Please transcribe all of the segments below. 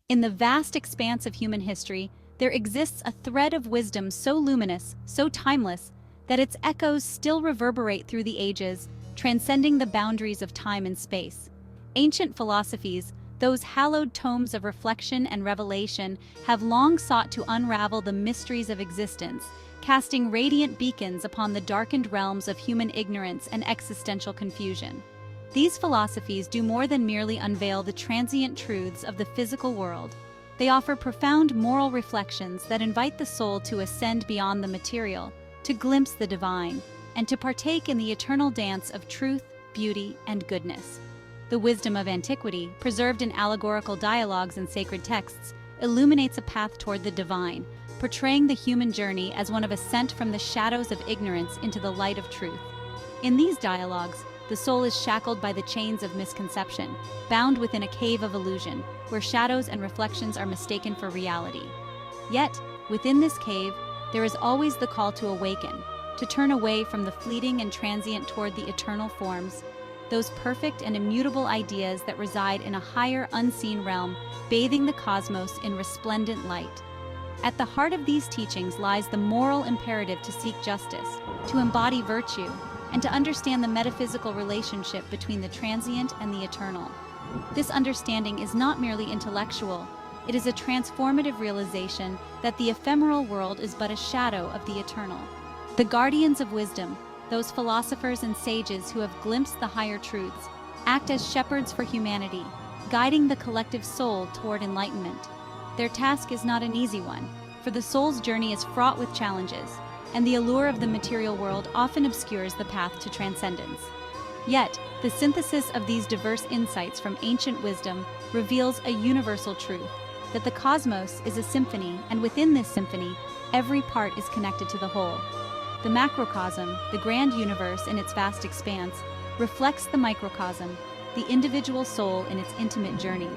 In the vast expanse of human history, there exists a thread of wisdom so luminous, so timeless, that its echoes still reverberate through the ages, transcending the boundaries of time and space. Ancient philosophies, those hallowed tomes of reflection and revelation, have long sought to unravel the mysteries of existence, casting radiant beacons upon the darkened realms of human ignorance and existential confusion. These philosophies do more than merely unveil the transient truths of the physical world. They offer profound moral reflections that invite the soul to ascend beyond the material, to glimpse the divine, and to partake in the eternal dance of truth, beauty, and goodness. The wisdom of antiquity, preserved in allegorical dialogues and sacred texts, illuminates a path toward the divine, portraying the human journey as one of ascent from the shadows of ignorance into the light of truth. In these dialogues, the soul is shackled by the chains of misconception, bound within a cave of illusion, where shadows and reflections are mistaken for reality. Yet, within this cave, there is always the call to awaken, to turn away from the fleeting and transient toward the eternal forms, those perfect and immutable ideas that reside in a higher, unseen realm, bathing the cosmos in resplendent light. At the heart of these teachings lies the moral imperative to seek justice, to embody virtue, and to understand the metaphysical relationship between the transient and the eternal. This understanding is not merely intellectual, it is a transformative realization that the ephemeral world is but a shadow of the eternal. The guardians of wisdom, those philosophers and sages who have glimpsed the higher truths, act as shepherds for humanity, guiding the collective soul toward enlightenment. Their task is not an easy one, for the soul's journey is fraught with challenges, and the allure of the material world often obscures the path to transcendence. Yet, the synthesis of these diverse insights from ancient wisdom reveals a universal truth, that the cosmos is a symphony, and within this symphony, every part is connected to the whole. The macrocosm, the grand universe in its vast expanse, reflects the microcosm, the individual soul in its intimate journey.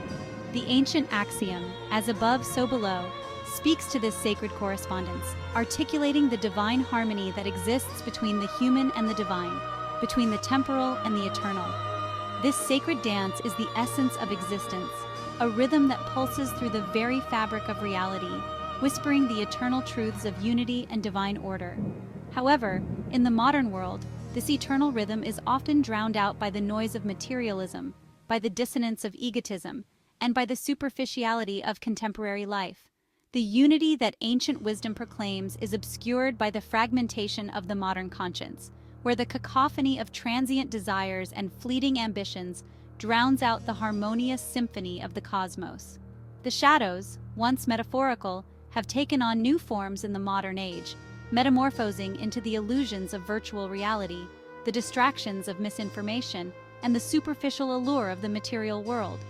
The ancient axiom, as above so below, speaks to this sacred correspondence, articulating the divine harmony that exists between the human and the divine, between the temporal and the eternal. This sacred dance is the essence of existence, a rhythm that pulses through the very fabric of reality, whispering the eternal truths of unity and divine order. However, in the modern world, this eternal rhythm is often drowned out by the noise of materialism, by the dissonance of egotism, and by the superficiality of contemporary life. The unity that ancient wisdom proclaims is obscured by the fragmentation of the modern conscience, where the cacophony of transient desires and fleeting ambitions drowns out the harmonious symphony of the cosmos. The shadows, once metaphorical, have taken on new forms in the modern age, metamorphosing into the illusions of virtual reality, the distractions of misinformation, and the superficial allure of the material world.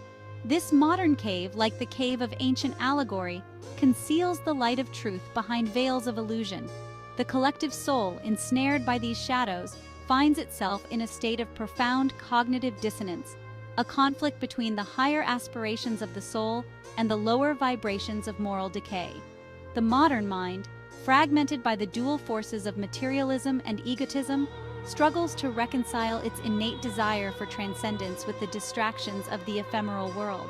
This modern cave, like the cave of ancient allegory, conceals the light of truth behind veils of illusion. The collective soul, ensnared by these shadows, finds itself in a state of profound cognitive dissonance, a conflict between the higher aspirations of the soul and the lower vibrations of moral decay. The modern mind, fragmented by the dual forces of materialism and egotism, struggles to reconcile its innate desire for transcendence with the distractions of the ephemeral world.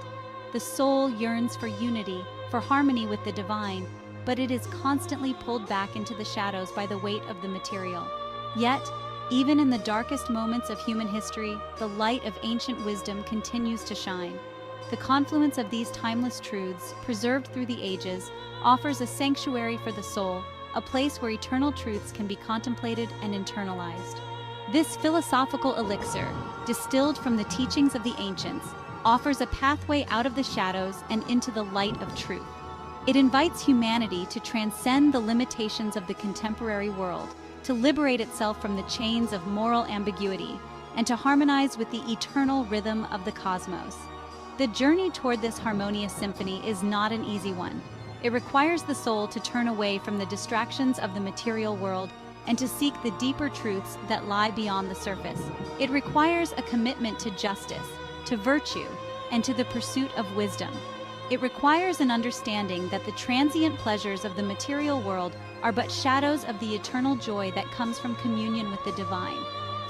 The soul yearns for unity, for harmony with the divine, but it is constantly pulled back into the shadows by the weight of the material. Yet, even in the darkest moments of human history, the light of ancient wisdom continues to shine. The confluence of these timeless truths, preserved through the ages, offers a sanctuary for the soul, a place where eternal truths can be contemplated and internalized. This philosophical elixir, distilled from the teachings of the ancients, offers a pathway out of the shadows and into the light of truth. It invites humanity to transcend the limitations of the contemporary world, to liberate itself from the chains of moral ambiguity, and to harmonize with the eternal rhythm of the cosmos. The journey toward this harmonious symphony is not an easy one. It requires the soul to turn away from the distractions of the material world and to seek the deeper truths that lie beyond the surface. It requires a commitment to justice, to virtue, and to the pursuit of wisdom. It requires an understanding that the transient pleasures of the material world are but shadows of the eternal joy that comes from communion with the divine.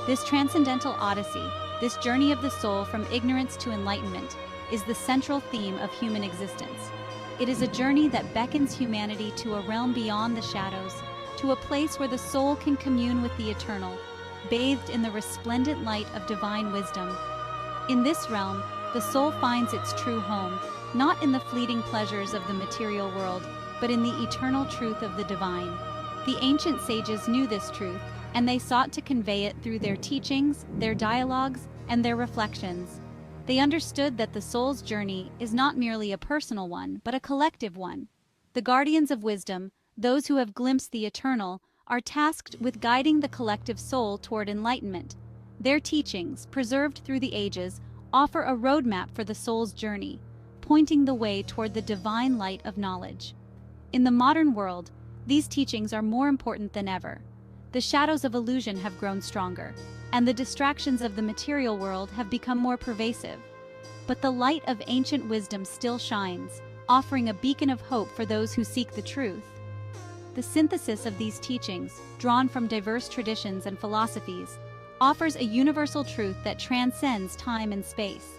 This transcendental odyssey, this journey of the soul from ignorance to enlightenment, is the central theme of human existence. It is a journey that beckons humanity to a realm beyond the shadows, to a place where the soul can commune with the eternal, bathed in the resplendent light of divine wisdom. In this realm, the soul finds its true home, not in the fleeting pleasures of the material world, but in the eternal truth of the divine. The ancient sages knew this truth, and they sought to convey it through their teachings, their dialogues, and their reflections. They understood that the soul's journey is not merely a personal one, but a collective one. The guardians of wisdom, those who have glimpsed the eternal, are tasked with guiding the collective soul toward enlightenment. Their teachings, preserved through the ages, offer a roadmap for the soul's journey, pointing the way toward the divine light of knowledge. In the modern world, these teachings are more important than ever. The shadows of illusion have grown stronger, and the distractions of the material world have become more pervasive. But the light of ancient wisdom still shines, offering a beacon of hope for those who seek the truth. The synthesis of these teachings, drawn from diverse traditions and philosophies, offers a universal truth that transcends time and space.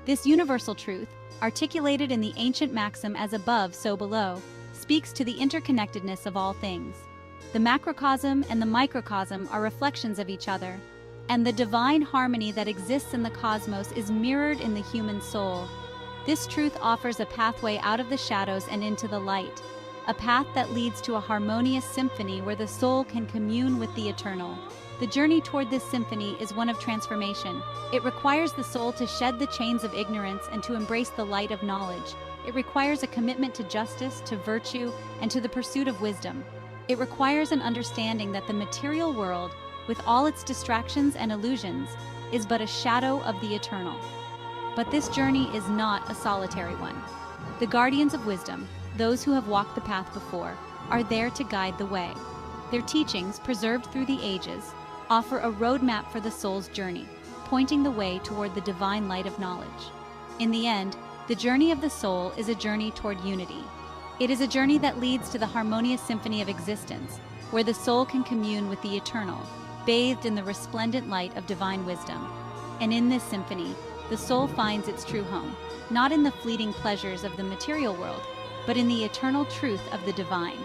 This universal truth, articulated in the ancient maxim "as above, so below," speaks to the interconnectedness of all things. The macrocosm and the microcosm are reflections of each other, and the divine harmony that exists in the cosmos is mirrored in the human soul. This truth offers a pathway out of the shadows and into the light, a path that leads to a harmonious symphony where the soul can commune with the eternal. The journey toward this symphony is one of transformation. It requires the soul to shed the chains of ignorance and to embrace the light of knowledge. It requires a commitment to justice, to virtue, and to the pursuit of wisdom. It requires an understanding that the material world, with all its distractions and illusions, is but a shadow of the eternal. But this journey is not a solitary one. The guardians of wisdom, those who have walked the path before, are there to guide the way. Their teachings, preserved through the ages, offer a roadmap for the soul's journey, pointing the way toward the divine light of knowledge. In the end, the journey of the soul is a journey toward unity. It is a journey that leads to the harmonious symphony of existence, where the soul can commune with the eternal, bathed in the resplendent light of divine wisdom. And in this symphony, the soul finds its true home, not in the fleeting pleasures of the material world, but in the eternal truth of the divine.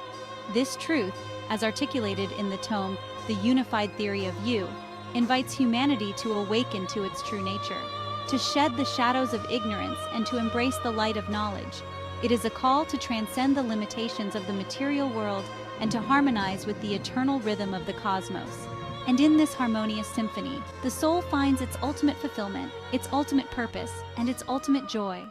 This truth, as articulated in the tome The Unified Theory of You, invites humanity to awaken to its true nature, to shed the shadows of ignorance and to embrace the light of knowledge. It is a call to transcend the limitations of the material world and to harmonize with the eternal rhythm of the cosmos. And in this harmonious symphony, the soul finds its ultimate fulfillment, its ultimate purpose, and its ultimate joy.